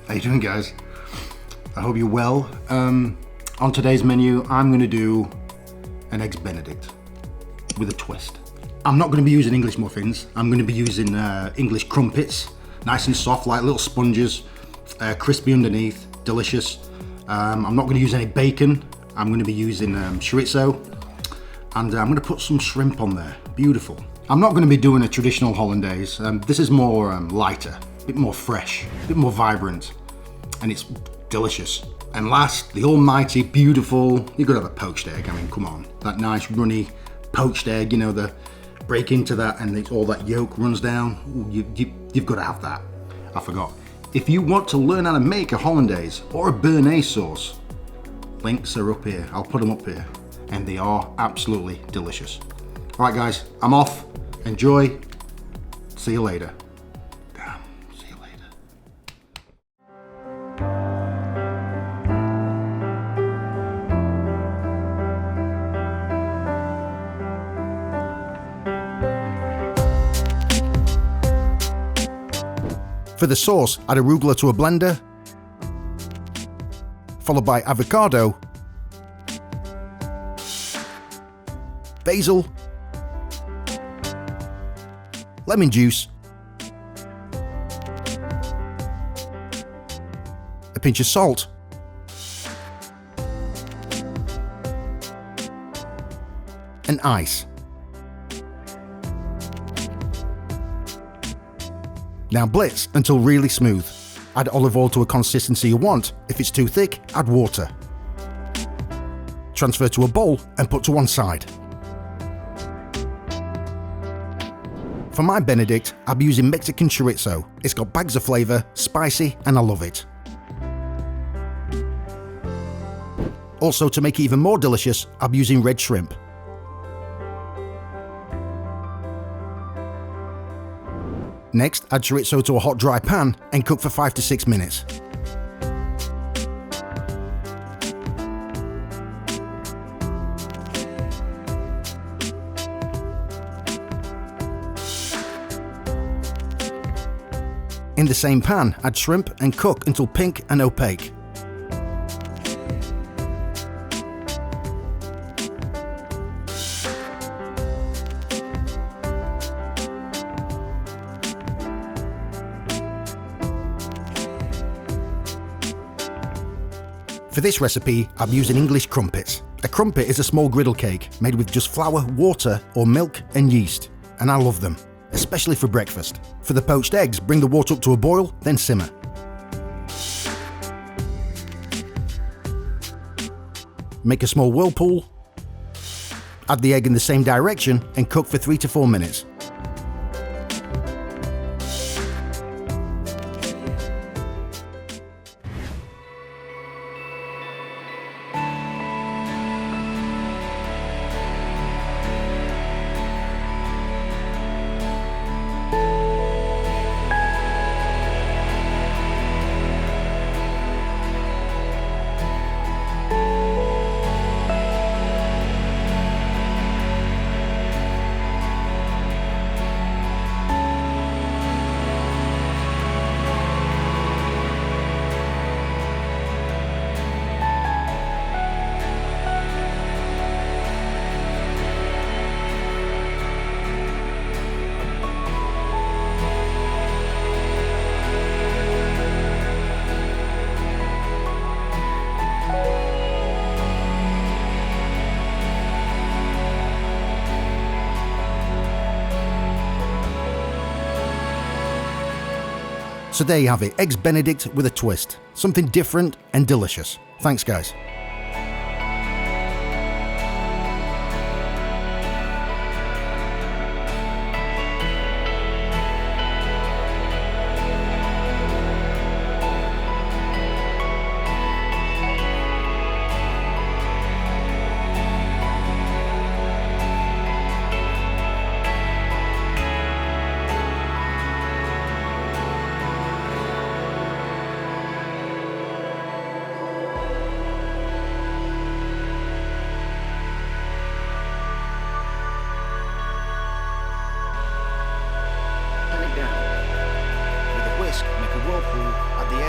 How you doing, guys? I hope you're well. On today's menu, I'm going to do an Eggs Benedict with a twist. I'm not going to be using English muffins. I'm going to be using English crumpets, nice and soft, like little sponges, crispy underneath, delicious. I'm not going to use any bacon. I'm going to be using chorizo, and I'm going to put some shrimp on there. Beautiful. I'm not going to be doing a traditional Hollandaise. This is more lighter, a bit more fresh, a bit more vibrant, and it's delicious. And last, the almighty, beautiful, you've got to have a poached egg. I mean, come on. That nice, runny, poached egg, you know, the break into that and all that yolk runs down. You've got to have that. I forgot. If you want to learn how to make a Hollandaise or a Béarnaise sauce, links are up here. I'll put them up here. And they are absolutely delicious. All right, guys, I'm off. Enjoy. See you later. Damn, see you later. For the sauce, add arugula to a blender, followed by avocado, basil, lemon juice, a pinch of salt, and ice. Now blitz until really smooth. Add olive oil to a consistency you want. If it's too thick, add water. Transfer to a bowl and put to one side. For my Benedict, I'll be using Mexican chorizo. It's got bags of flavour, spicy, and I love it. Also, to make it even more delicious, I'll be using red shrimp. Next, add chorizo to a hot dry pan and cook for 5 to 6 minutes. In the same pan, add shrimp and cook until pink and opaque. For this recipe, I'm using English crumpets. A crumpet is a small griddle cake made with just flour, water, or milk and yeast, and I love them, especially for breakfast. For the poached eggs, bring the water up to a boil, then simmer. Make a small whirlpool, add the egg in the same direction, and cook for 3 to 4 minutes. So there you have it, Eggs Benedict with a twist. Something different and delicious. Thanks, guys. whisk, make a whirlpool, add the